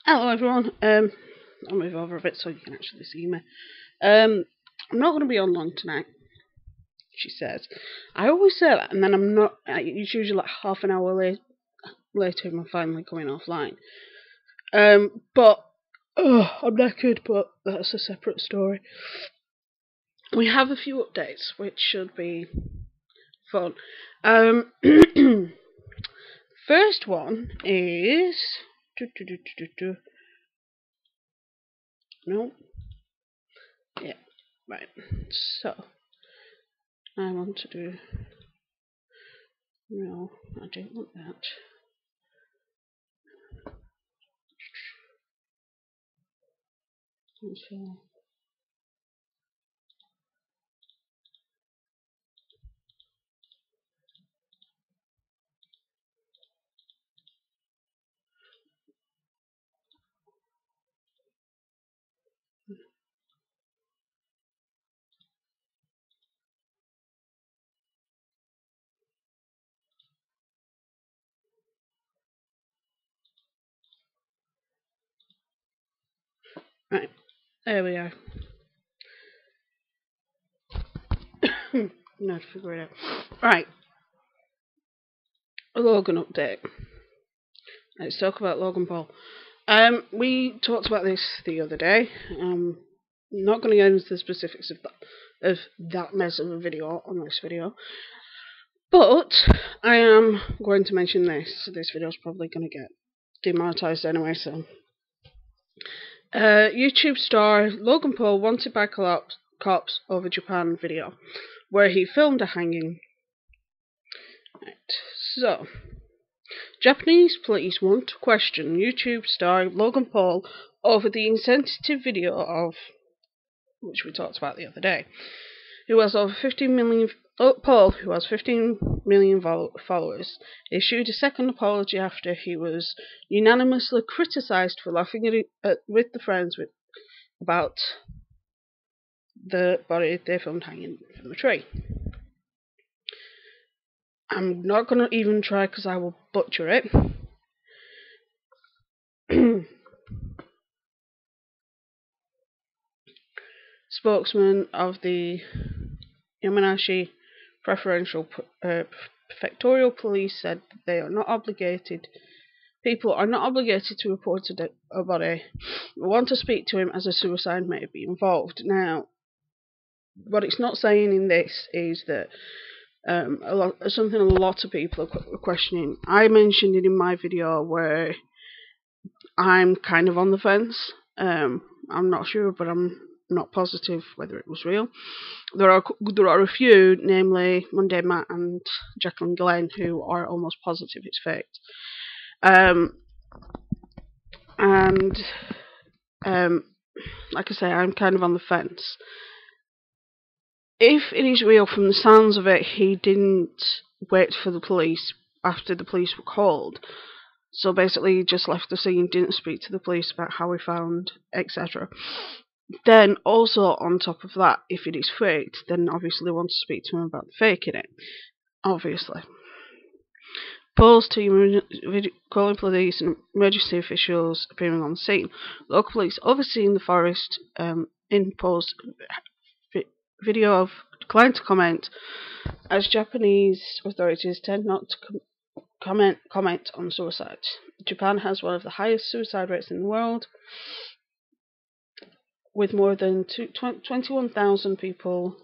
Hello everyone. I'll move over a bit so you can actually see me. I'm not going to be on long tonight, she says. I always say that, and then I'm not. It's usually like half an hour later, I'm finally going offline. But I'm knackered, but that's a separate story. We have a few updates, which should be fun. First one is no, yeah, right. So I want to do. No, I don't want that. So, right, there we are. No, to figure it out. Right, a Logan update. Let's talk about Logan Paul. We talked about this the other day. I'm not going to get into the specifics of that mess of a video on this video, but I am going to mention this. This video is probably going to get demonetized anyway, so. YouTube star Logan Paul wanted by cops over Japan video, where he filmed a hanging. Right, so. Japanese police want to question YouTube star Logan Paul over the insensitive video of, which we talked about the other day, who has over 15 million. Paul, who has 15 million followers, issued a second apology after he was unanimously criticised for laughing with the friends about the body they filmed hanging from a tree. I'm not going to even try because I will butcher it. Spokesman of the Yamanashi Preferential Prefectural Police said they are not obligated. People are not obligated to report a body. We want to speak to him as a suicide may be involved. Now, what it's not saying in this is that something a lot of people are questioning. I mentioned it in my video where I'm kind of on the fence. I'm not sure, but I'm not positive whether it was real. There are a few, namely Monday Matt and Jacqueline Glenn, who are almost positive it's faked. Like I say, I'm kind of on the fence. If it is real, from the sounds of it, he didn't wait for the police after the police were called. So basically, he just left the scene, didn't speak to the police about how he found, etc. Then, also on top of that, if it is faked, then obviously they want to speak to him about faking it. Obviously. Paul's team calling police and emergency officials appearing on the scene. Local police overseeing the forest in Paul's video of declined to comment, as Japanese authorities tend not to comment on suicide. Japan has one of the highest suicide rates in the world, with more than 21,000 people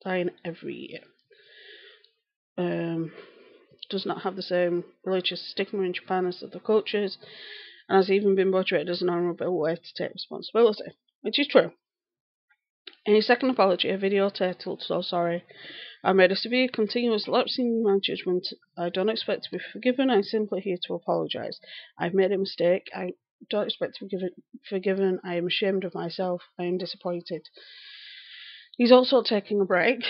dying every year. Does not have the same religious stigma in Japan as other cultures, and has even been portrayed as an honourable way to take responsibility, which is true. In his second apology, a video titled "So Sorry, I made a severe, continuous lapse in my judgment. I don't expect to be forgiven. I'm simply here to apologise. I've made a mistake. I don't expect to be forgiven. I am ashamed of myself. I am disappointed." He's also taking a break,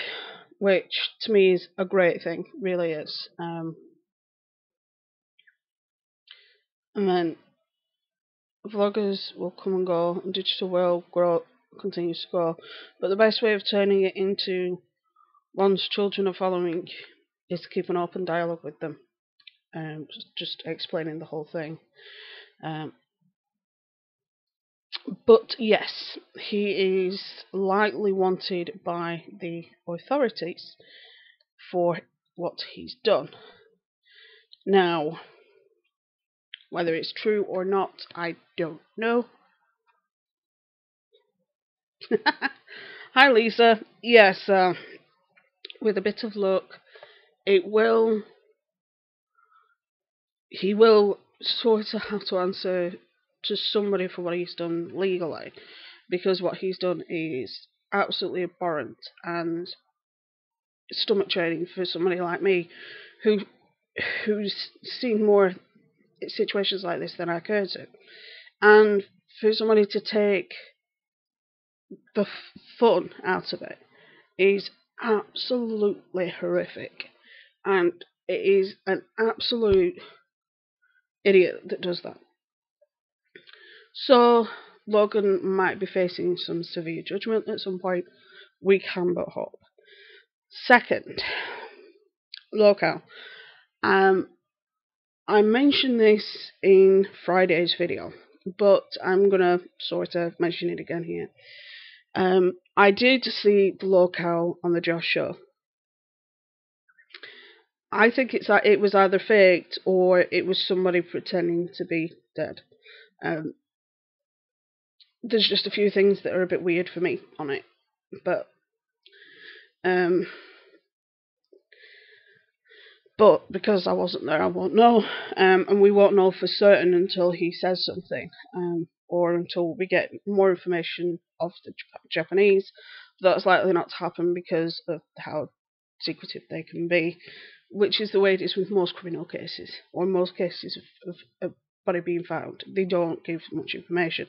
which to me is a great thing, really is. And then vloggers will come and go, and digital world continues to grow. But the best way of turning it into one's children are following is to keep an open dialogue with them, just explaining the whole thing. Um, but yes, he is lightly wanted by the authorities for what he's done. Now, whether it's true or not, I don't know. Hi, Lisa. Yes, with a bit of luck, it will. He will sort of have to answer to somebody for what he's done legally, because what he's done is absolutely abhorrent and stomach churning for somebody like me, who's seen more situations like this than I care to, and for somebody to take the fun out of it is absolutely horrific, and it is an absolute idiot that does that. So Logan might be facing some severe judgment at some point. We can but hope. Second, lolcow. I mentioned this in Friday's video, but I'm gonna sort of mention it again here. I did see the lolcow on the Josh show. I think it was either faked or it was somebody pretending to be dead. There's just a few things that are a bit weird for me on it, but because I wasn't there, I won't know, and we won't know for certain until he says something, or until we get more information of the Japanese. That's likely not to happen because of how secretive they can be, which is the way it is with most criminal cases, or most cases of a body being found. They don't give much information.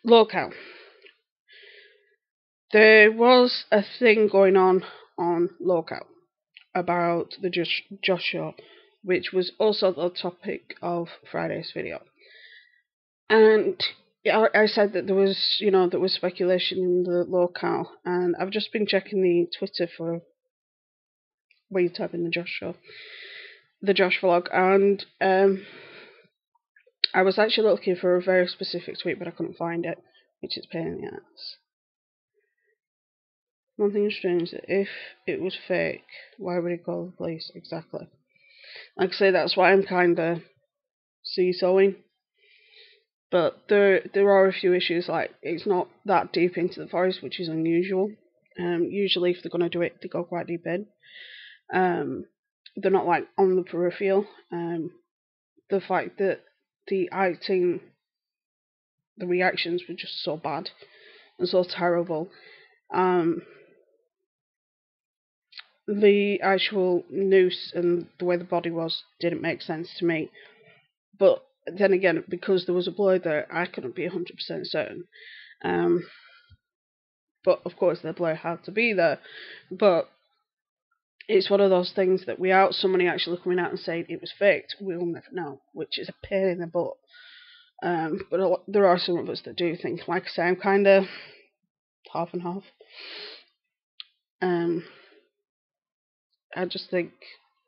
Lolcow. There was a thing going on lolcow about the Josh show, which was also the topic of Friday's video. And I said that there was speculation in the lolcow, and I've just been checking the Twitter for where you type in the Josh show, the Josh vlog, and I was actually looking for a very specific tweet, but I couldn't find it, which is a pain in the ass. One thing is strange, that if it was fake, why would he call the police? Exactly. Like I say, that's why I'm kind of seesawing. But there are a few issues, like it's not that deep into the forest, which is unusual. Usually if they're going to do it, they go quite deep in. They're not like on the peripheral. The fact that the acting, the reactions were just so bad and so terrible. The actual noose and the way the body was didn't make sense to me. But then again, because there was a blow there, I couldn't be 100% certain. But of course, the blow had to be there. But it's one of those things that without somebody actually coming out and saying it was faked, we'll never know, which is a pain in the butt. But there are some of us that do think. Like I say, I'm kind of half and half. I just think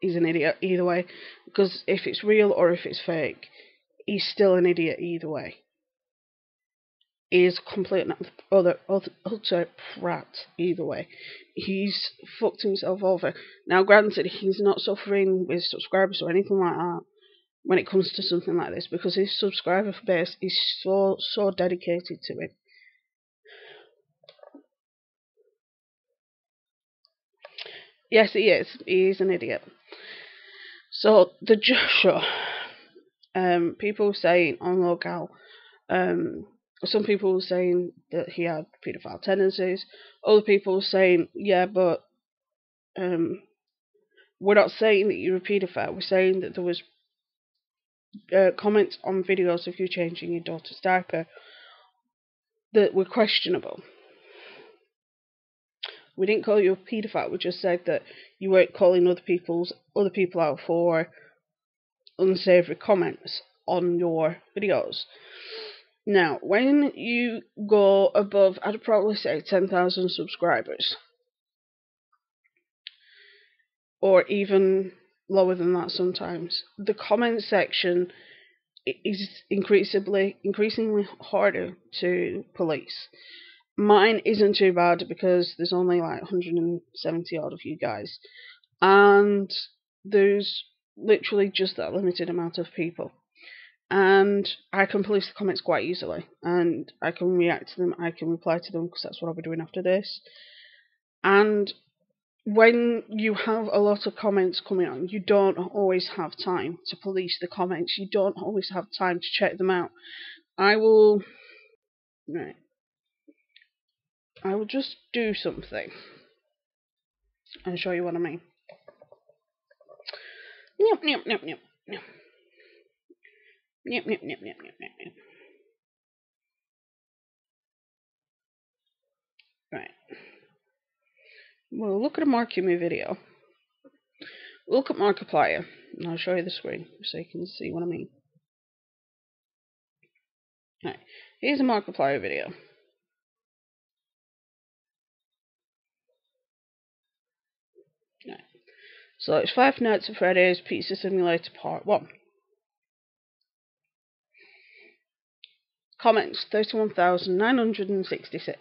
he's an idiot either way, because if it's real or if it's fake, he's still an idiot either way. He is a complete utter prat either way. He's fucked himself over. Now, granted, he's not suffering with subscribers or anything like that when it comes to something like this, because his subscriber base is so dedicated to him. Yes, he is. He is an idiot. So the Joshua, people saying on lolcow, some people were saying that he had paedophile tendencies. Other people were saying, yeah, but we're not saying that you're a paedophile. We're saying that there was comments on videos of you changing your daughter's diaper that were questionable. We didn't call you a paedophile. We just said that you weren't calling other people out for unsavory comments on your videos. Now, when you go above, I'd probably say 10,000 subscribers, or even lower than that sometimes, the comment section is increasingly harder to police. Mine isn't too bad because there's only like 170 odd of you guys, and there's literally just that limited amount of people. And I can police the comments quite easily, and I can react to them, I can reply to them, because that's what I'll be doing after this. And when you have a lot of comments coming on, you don't always have time to police the comments, you don't always have time to check them out. I will just do something and show you what I mean. Yep, yep, yep, yep, yep. Yep, yep, yep, yep, yep, yep. Right. Well, look at a Markiplier video. Look at Markiplier, and I'll show you the screen so you can see what I mean. Right. Here's a Markiplier video. Right. So it's Five Nights at Freddy's Pizza Simulator Part 1. Comments 31,966.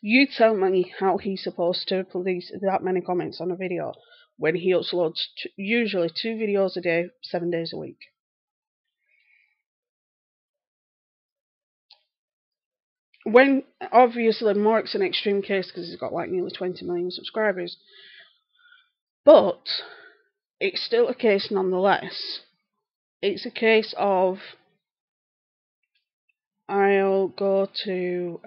You tell me how he's supposed to police that many comments on a video when he uploads usually 2 videos a day, 7 days a week. When, obviously, Mark's an extreme case because he's got like nearly 20 million subscribers. But it's still a case nonetheless. It's a case of, I'll go to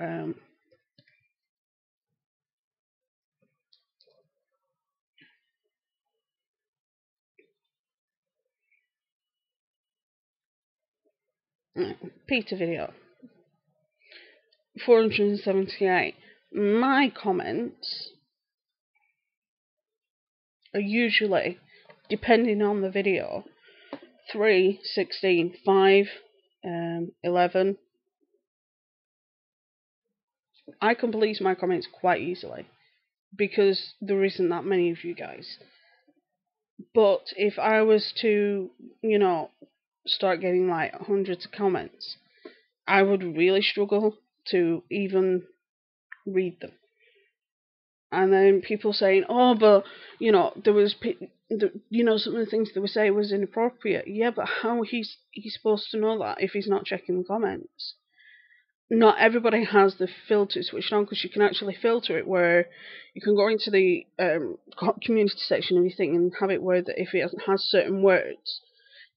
Peter video. 478. My comments are usually, depending on the video, 3, 16, 5, 11. I can police my comments quite easily because there isn't that many of you guys. But if I was to, start getting like hundreds of comments, I would really struggle to even read them. And then people saying, "Oh, but there was, some of the things they were saying was inappropriate." Yeah, but how he's supposed to know that if he's not checking the comments? Not everybody has the filter switched on, because you can actually filter it where you can go into the community section of your thing and have it where that if it has certain words,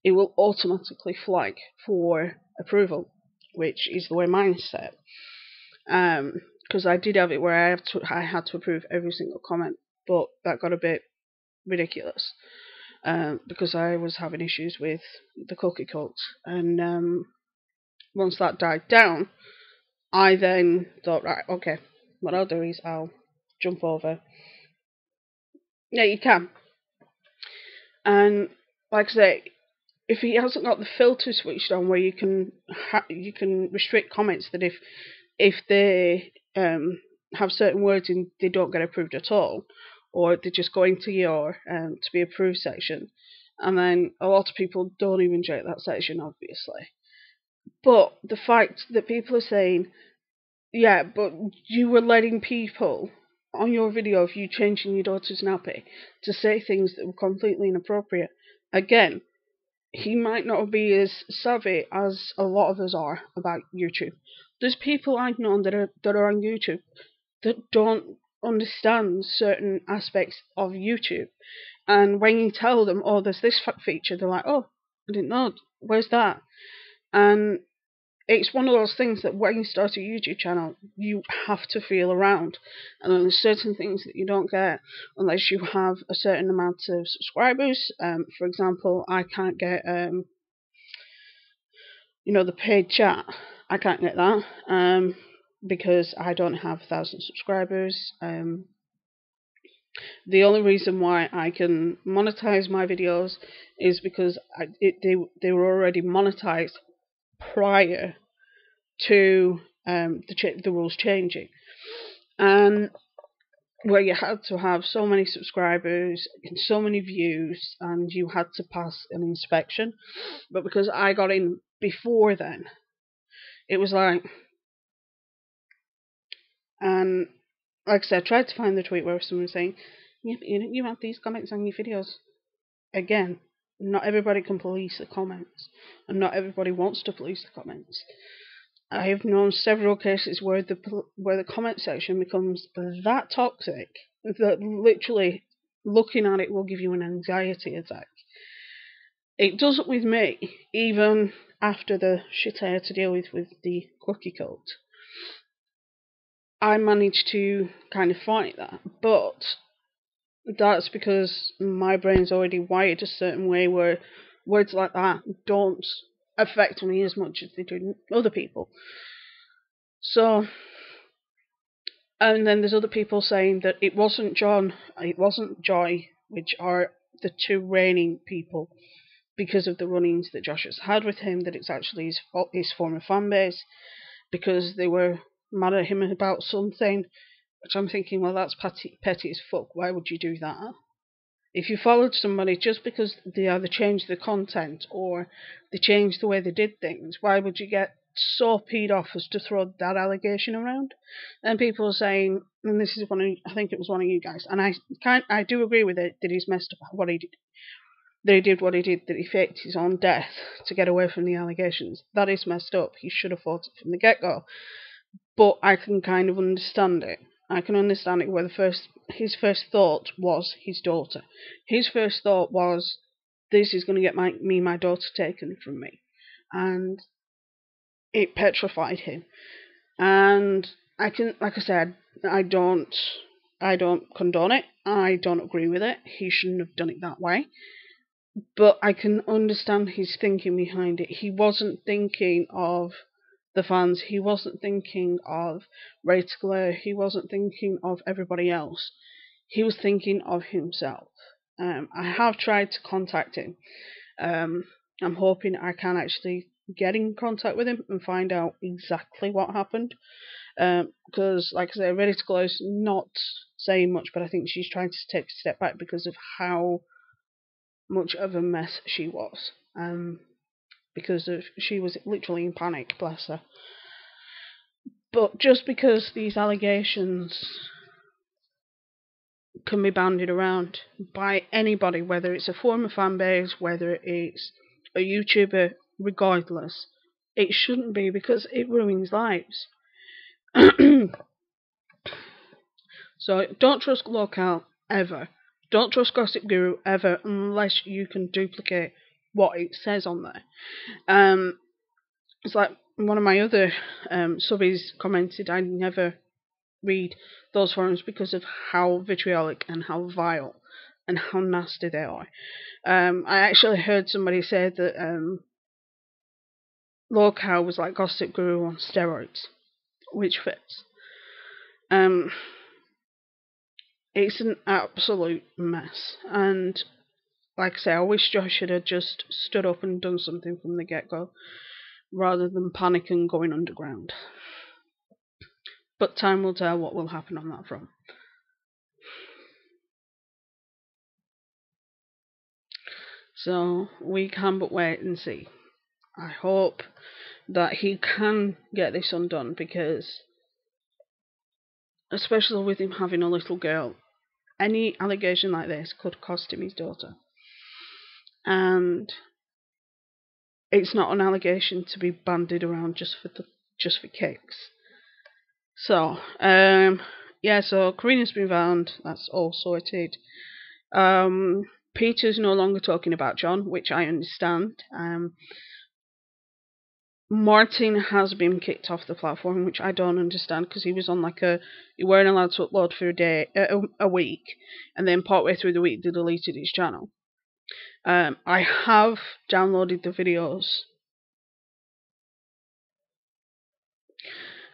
it will automatically flag for approval, which is the way mine is set. Because I did have it where I had to approve every single comment, but that got a bit ridiculous because I was having issues with the cookie cult, and once that died down, I then thought, right, okay, what I'll do is I'll jump over. Yeah, you can. And like I say, if he hasn't got the filter switched on where you can restrict comments that if they have certain words in, they don't get approved at all, or they just go into your to be approved section, and then a lot of people don't even check that section, obviously. But the fact that people are saying, yeah, but you were letting people on your video of you changing your daughter's nappy to say things that were completely inappropriate. Again, he might not be as savvy as a lot of us are about YouTube. There's people I've known that are on YouTube that don't understand certain aspects of YouTube. And when you tell them, oh, there's this feature, they're like, oh, I didn't know, where's that? And it's one of those things that when you start a YouTube channel, you have to feel around. And then there's certain things that you don't get unless you have a certain amount of subscribers. For example, I can't get, the paid chat. I can't get that because I don't have 1,000 subscribers. The only reason why I can monetize my videos is because they were already monetized prior to the rules changing, and where you had to have so many subscribers and so many views, and you had to pass an inspection. But because I got in before then, it was like, and like I said, I tried to find the tweet where someone was saying, yeah, but you have these comments on your videos. Again, not everybody can police the comments, and not everybody wants to police the comments. I have known several cases where the comment section becomes that toxic that literally looking at it will give you an anxiety attack. It does it with me, even after the shit I had to deal with the cookie cult. I managed to kind of fight that, but that's because my brain's already wired a certain way where words like that don't affect me as much as they do other people. So, and then there's other people saying that it wasn't John, it wasn't Joy, which are the two reigning people, because of the run-ins that Josh has had with him, that it's actually his former fan base, because they were mad at him about something, which I'm thinking, well, that's petty as fuck. Why would you do that? If you followed somebody just because they either changed the content or they changed the way they did things, why would you get so peed off as to throw that allegation around? And people are saying, and this is I think it was one of you guys, and I do agree with it, that he's messed up what he did. That he did what he did, that he faked his own death to get away from the allegations. That is messed up. He should have fought it from the get-go. But I can kind of understand it. I can understand it where his first thought was his daughter. His first thought was, this is going to get my daughter taken from me. And it petrified him. And like I said, I don't condone it. I don't agree with it. He shouldn't have done it that way. But I can understand his thinking behind it. He wasn't thinking of the fans. He wasn't thinking of Ray Glare. He wasn't thinking of everybody else. He was thinking of himself. I have tried to contact him. I'm hoping I can actually get in contact with him and find out exactly what happened. Because, like I say, Ray Glare's not saying much, but I think she's trying to take a step back because of how much of a mess she was. Because she was literally in panic, bless her. But just because these allegations can be bandied around by anybody, whether it's a former fan base, whether it's a YouTuber, regardless, it shouldn't be, because it ruins lives. So don't trust lolcow ever. Don't trust Gossip Guru ever unless you can duplicate what it says on there. It's like one of my other subbies commented, I never read those forums because of how vitriolic and how vile and how nasty they are. I actually heard somebody say that lolcow was like Gossip Guru on steroids, which fits. It's an absolute mess, and like I say, I wish Josh should have just stood up and done something from the get-go, rather than panic and going underground. But time will tell what will happen on that front. So we can but wait and see. I hope that he can get this undone, because especially with him having a little girl, any allegation like this could cost him his daughter. And it's not an allegation to be bandied around just for kicks. So, yeah, so Karina's been found, that's all sorted. Peter's no longer talking about John, which I understand. Martin has been kicked off the platform, which I don't understand, because he was on you weren't allowed to upload for a week, and then partway through the week they deleted his channel. I have downloaded the videos.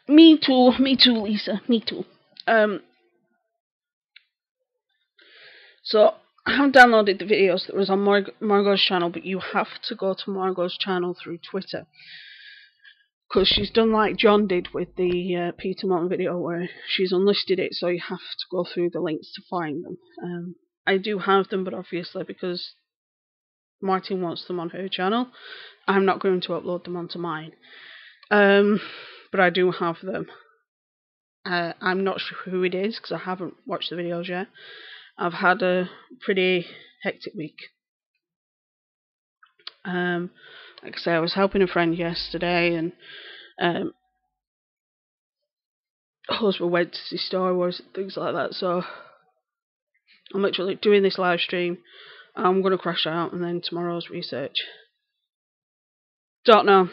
Me too, Lisa, me too. So I have downloaded the videos that was on Margot's channel, but you have to go to Margot's channel through Twitter. Because she's done like John did with the Peter Martin video, where she's unlisted it, so you have to go through the links to find them. I do have them, but obviously because Martin wants them on her channel, I'm not going to upload them onto mine. But I do have them. I'm not sure who it is, because I haven't watched the videos yet. I've had a pretty hectic week. Like I say, I was helping a friend yesterday, and husband went to see Star Wars and things like that, so I'm literally doing this live stream. I'm going to crash out, and then tomorrow's research. Don't know.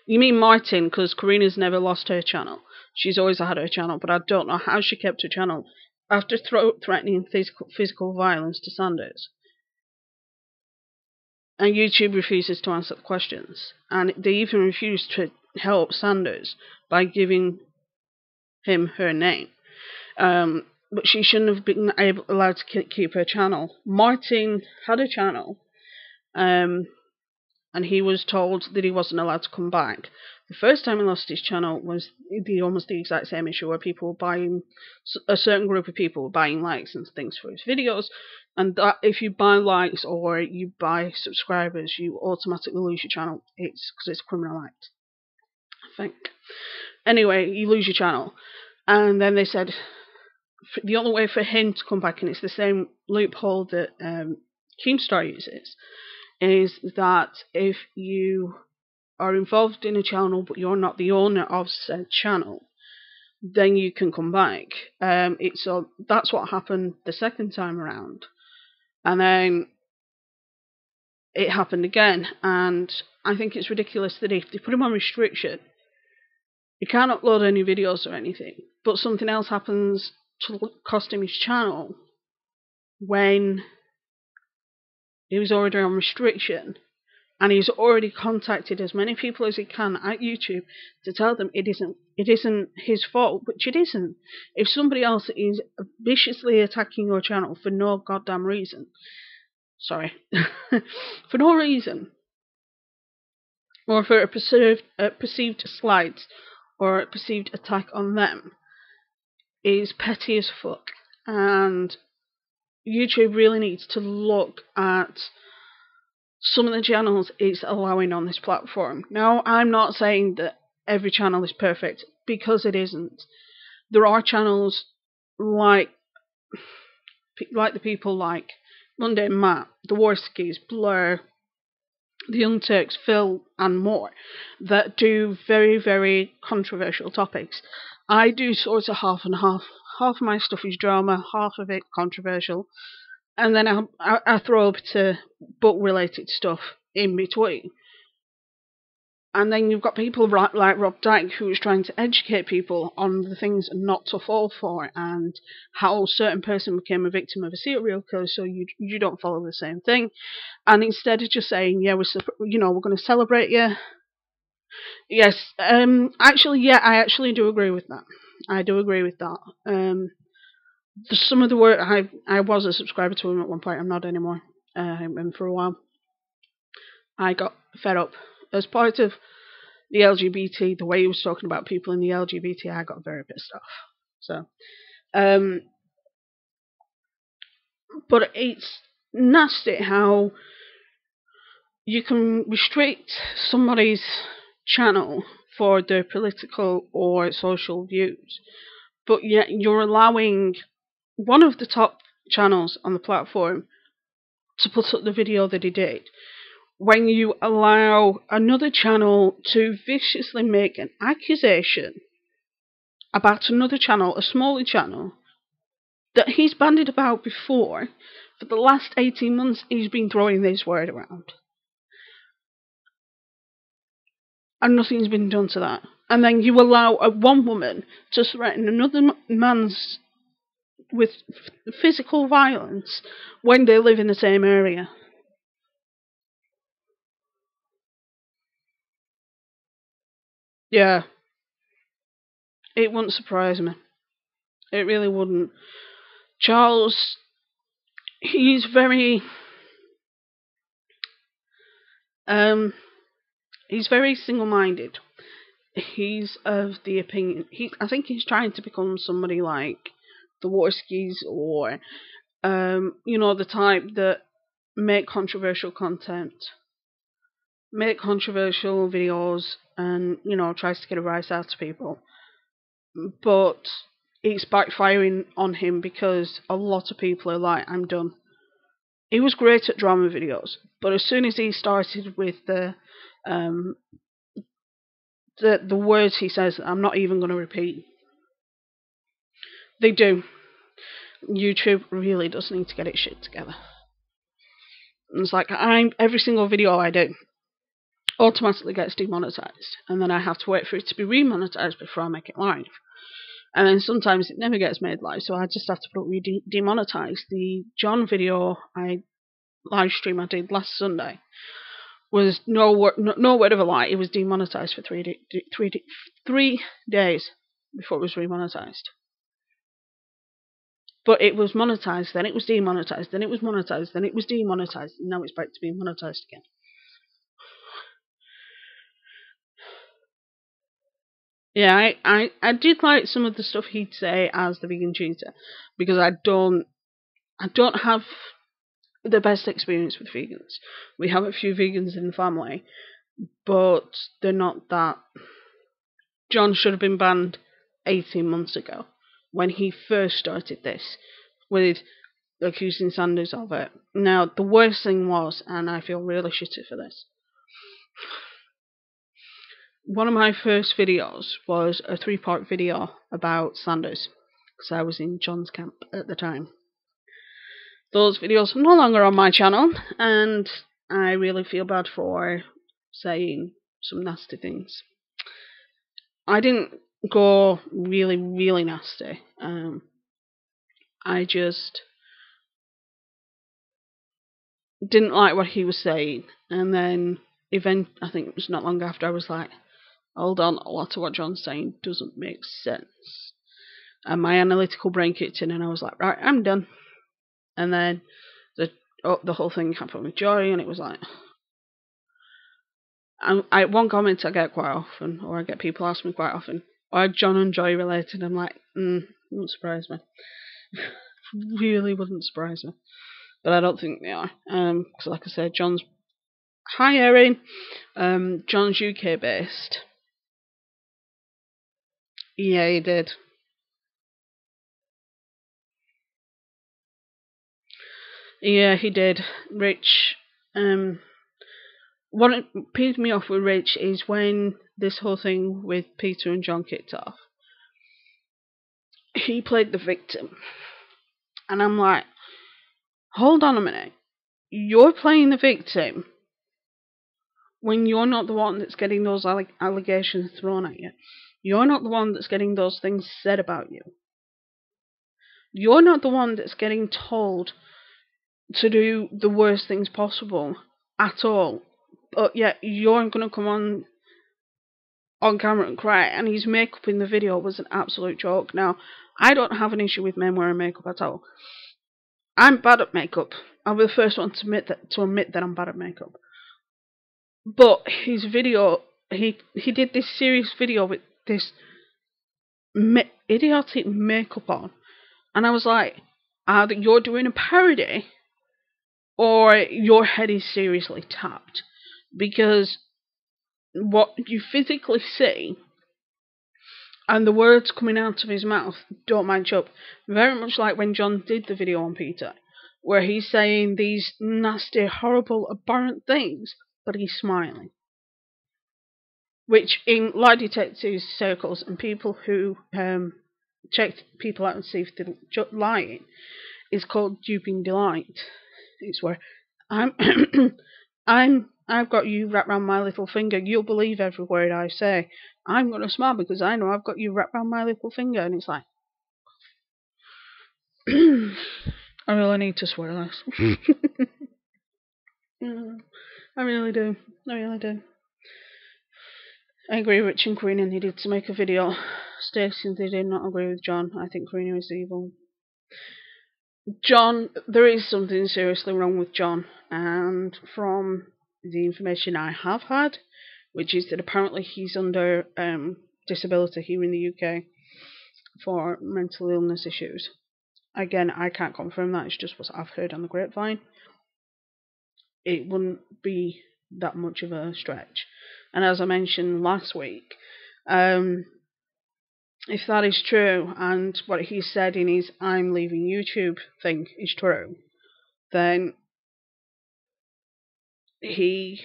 You mean Martin, because Karina's never lost her channel. She's always had her channel, but I don't know how she kept her channel after threatening physical violence to Sanders. And YouTube refuses to answer the questions. And they even refuse to help Sanders by giving him her name. But she shouldn't have been allowed to keep her channel. Martin had a channel, and he was told that he wasn't allowed to come back. The first time he lost his channel was almost the exact same issue, where people were buying, a certain group of people were buying likes and things for his videos, and that if you buy likes or you buy subscribers, you automatically lose your channel. It's because it's a criminal act, I think. Anyway, you lose your channel, and then they said the only way for him to come back, and it's the same loophole that Keemstar uses, is that if you are involved in a channel but you're not the owner of said channel, then you can come back. That's what happened the second time around, and then it happened again. And I think it's ridiculous that if they put him on restriction, he can't upload any videos or anything, but something else happens to cost him his channel when he was already on restriction. And he's already contacted as many people as he can at YouTube to tell them it isn't his fault, which it isn't. If somebody else is viciously attacking your channel for no goddamn reason, for no reason, or for a perceived slight or a perceived attack on them, is petty as fuck. And YouTube really needs to look at some of the channels it's allowing on this platform. Now, I'm not saying that every channel is perfect, because it isn't. There are channels like the people like Monday and Matt, the Warskis, Blur, the Young Turks, Phil, and more, that do very, very controversial topics. I do sort of half and half. Half of my stuff is drama, half of it controversial, and then I throw up to book-related stuff in between. And then you've got people like Rob Dyke, who is trying to educate people on the things not to fall for, and how a certain person became a victim of a serial killer, so you don't follow the same thing. And instead of just saying, yeah, we're going to celebrate you. Yes, I actually do agree with that. I do agree with that. Some of the work, I was a subscriber to him at one point. I'm not anymore. And for a while, I got fed up. As part of the LGBT, the way he was talking about people in the LGBT, I got very pissed off. So, but it's nasty how you can restrict somebody's channel for their political or social views, but yet you're allowing one of the top channels on the platform to put up the video that he did, when you allow another channel to viciously make an accusation about another channel, a smaller channel, that he's bandied about before. For the last 18 months, he's been throwing this word around. And nothing's been done to that. And then you allow one woman to threaten another man's with physical violence when they live in the same area. Yeah. It wouldn't surprise me. It really wouldn't. Charles he's very he's very single-minded. He's of the opinion I think he's trying to become somebody like the Warskis, or the type that make controversial content, make controversial videos, and tries to get a rise out of people. But it's backfiring on him because a lot of people are like, I'm done. He was great at drama videos, but as soon as he started with the words he says, I'm not even going to repeat. They do. YouTube really does need to get its shit together. It's like every single video I do automatically gets demonetized, and then I have to wait for it to be remonetized before I make it live. And then sometimes it never gets made live, so I just have to put it demonetized. The John video live stream I did last Sunday was no word of a lie. It was demonetized for 3 days before it was remonetized. But it was monetized, then it was demonetized, then it was monetized, then it was demonetized, and now it's back to being monetized again. Yeah, I did like some of the stuff he'd say as the vegan tutor, because I don't have the best experience with vegans. We have a few vegans in the family, but they're not that. John should have been banned 18 months ago when he first started this, with accusing Sanders of it. Now, the worst thing was, and I feel really shitty for this, one of my first videos was a 3-part video about Sanders, because I was in John's camp at the time. Those videos are no longer on my channel, and I really feel bad for saying some nasty things. I didn't go really, really nasty. I just didn't like what he was saying, and then I think it was not long after, I was like, hold on, a lot of what John's saying doesn't make sense. And my analytical brain kicked in, and I was like, right, I'm done. And then the whole thing happened with Joy, and it was like, one comment I get quite often, or I get people ask me quite often, are John and Joy related? I'm like, wouldn't surprise me. Really wouldn't surprise me. But I don't think they are. Because like I said, hi Erin. John's UK based. Yeah, he did. Yeah, he did. Rich. What pissed me off with Rich is when this whole thing with Peter and John kicked off. He played the victim. And I'm like, hold on a minute. You're playing the victim when you're not the one that's getting those allegations thrown at you. You're not the one that's getting those things said about you. You're not the one that's getting told to do the worst things possible at all. But yet you're going to come on camera and cry, and his makeup in the video was an absolute joke. Now, I don't have an issue with men wearing makeup at all. I'm bad at makeup. I'll be the first one to admit that I'm bad at makeup. But his video, he did this serious video with this idiotic makeup on, and I was like, either you're doing a parody, or your head is seriously tapped, because what you physically see and the words coming out of his mouth don't match up. Very much like when John did the video on Peter, where he's saying these nasty, horrible, abhorrent things, but he's smiling. Which, in lie detector circles and people who check people out and see if they're lying, is called duping delight. It's where I've got you wrapped around my little finger. You'll believe every word I say. I'm gonna smile because I know I've got you wrapped around my little finger, and it's like, I really need to swear less. I really do. I really do. I agree Rich and Karina needed to make a video. Stacey, they did not agree with John. I think Karina is evil. John, there is something seriously wrong with John, and from the information I have had, which is that apparently he's under disability here in the UK for mental illness issues. Again, I can't confirm that, it's just what I've heard on the grapevine. It wouldn't be that much of a stretch. And as I mentioned last week, if that is true, and what he said in his "I'm leaving YouTube" thing is true, then he's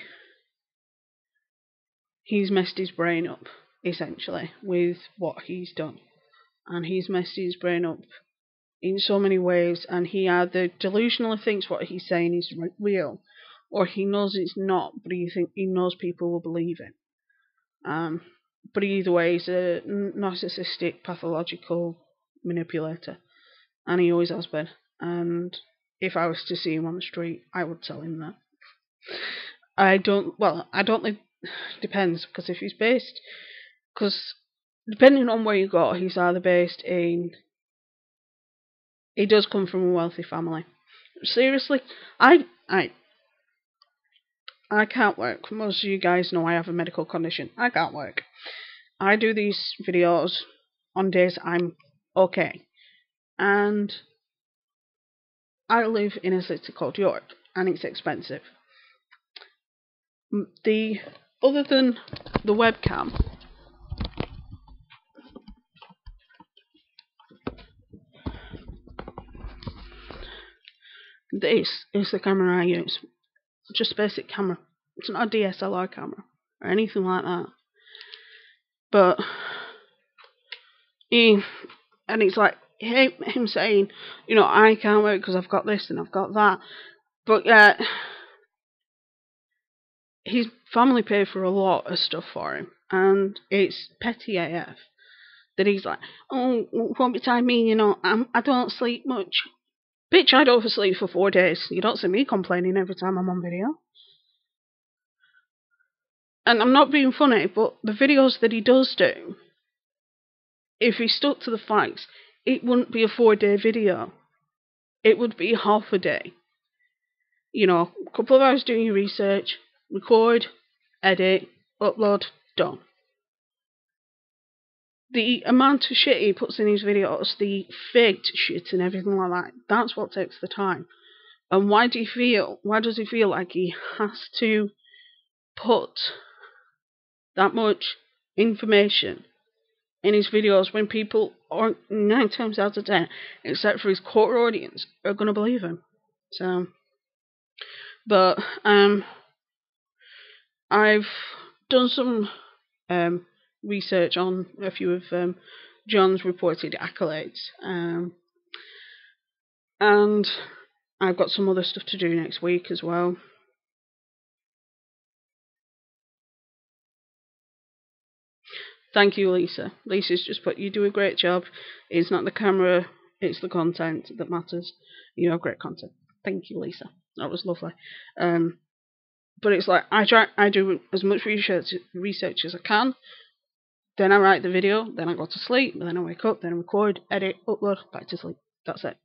messed his brain up, essentially, with what he's done. And he's messed his brain up in so many ways, and he either delusionally thinks what he's saying is real, or he knows it's not, but he knows people will believe it. But either way, he's a narcissistic, pathological manipulator, and he always has been. And if I was to see him on the street, I would tell him that. I don't think, depends, because if he's based, because depending on where you go, he's either based in, he does come from a wealthy family. Seriously, I can't work. Most of you guys know I have a medical condition. I can't work. I do these videos on days I'm okay. And I live in a city called York, and it's expensive. Other than the webcam, this is the camera I use. Just a basic camera. It's not a DSLR camera or anything like that. But it's like him saying, you know, I can't work because I've got this and I've got that. But yet, his family pay for a lot of stuff for him, and it's petty AF. That he's like, oh, won't be time me, you know, I don't sleep much. Bitch, I don't sleep for 4 days. You don't see me complaining every time I'm on video. And I'm not being funny, but the videos that he does do, if he stuck to the facts, it wouldn't be a 4-day video. It would be half a day. You know, a couple of hours doing your research, record, edit, upload, done. The amount of shit he puts in his videos, the faked shit and everything like that, that's what takes the time. And why does he feel like he has to put that much information in his videos when people are 9 times out of 10, except for his core audience, are going to believe him? So, but I've done some research on a few of John's reported accolades, and I've got some other stuff to do next week as well. Thank you, Lisa. Lisa's just put, you do a great job. It's not the camera, it's the content that matters. You have great content. Thank you, Lisa. That was lovely. But it's like, I do as much research as I can. Then I write the video, then I go to sleep, then I wake up, then I record, edit, upload, back to sleep. That's it.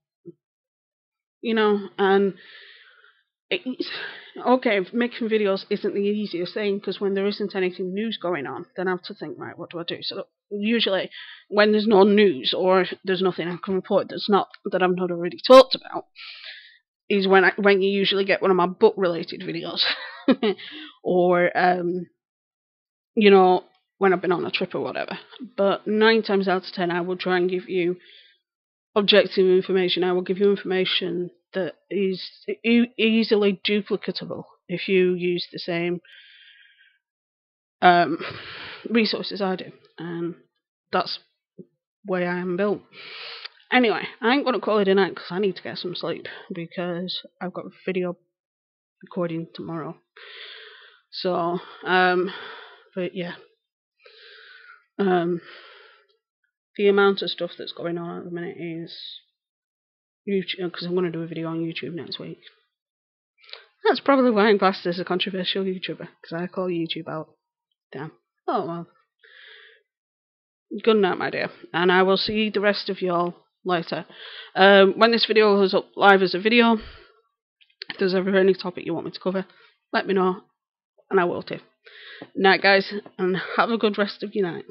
You know, and it's okay, making videos isn't the easiest thing, because when there isn't anything news going on, then I have to think, right, what do I do? So usually when there's no news or there's nothing I can report that I've not already talked about, is when you usually get one of my book related videos or you know, when I've been on a trip or whatever. But 9 times out of 10 I will try and give you objective information. I will give you information that is easily duplicatable if you use the same resources I do, and that's the way I am built. Anyway, I ain't gonna call it a night because I need to get some sleep, because I've got a video recording tomorrow. So, but yeah, the amount of stuff that's going on at the minute is YouTube, because I'm going to do a video on YouTube next week. That's probably why I'm classed as a controversial YouTuber, because I call YouTube out. Damn. Oh well. Good night, my dear. And I will see the rest of y'all later. When this video goes up live as a video, if there's ever any topic you want me to cover, let me know, and I will too. Night, guys, and have a good rest of your night.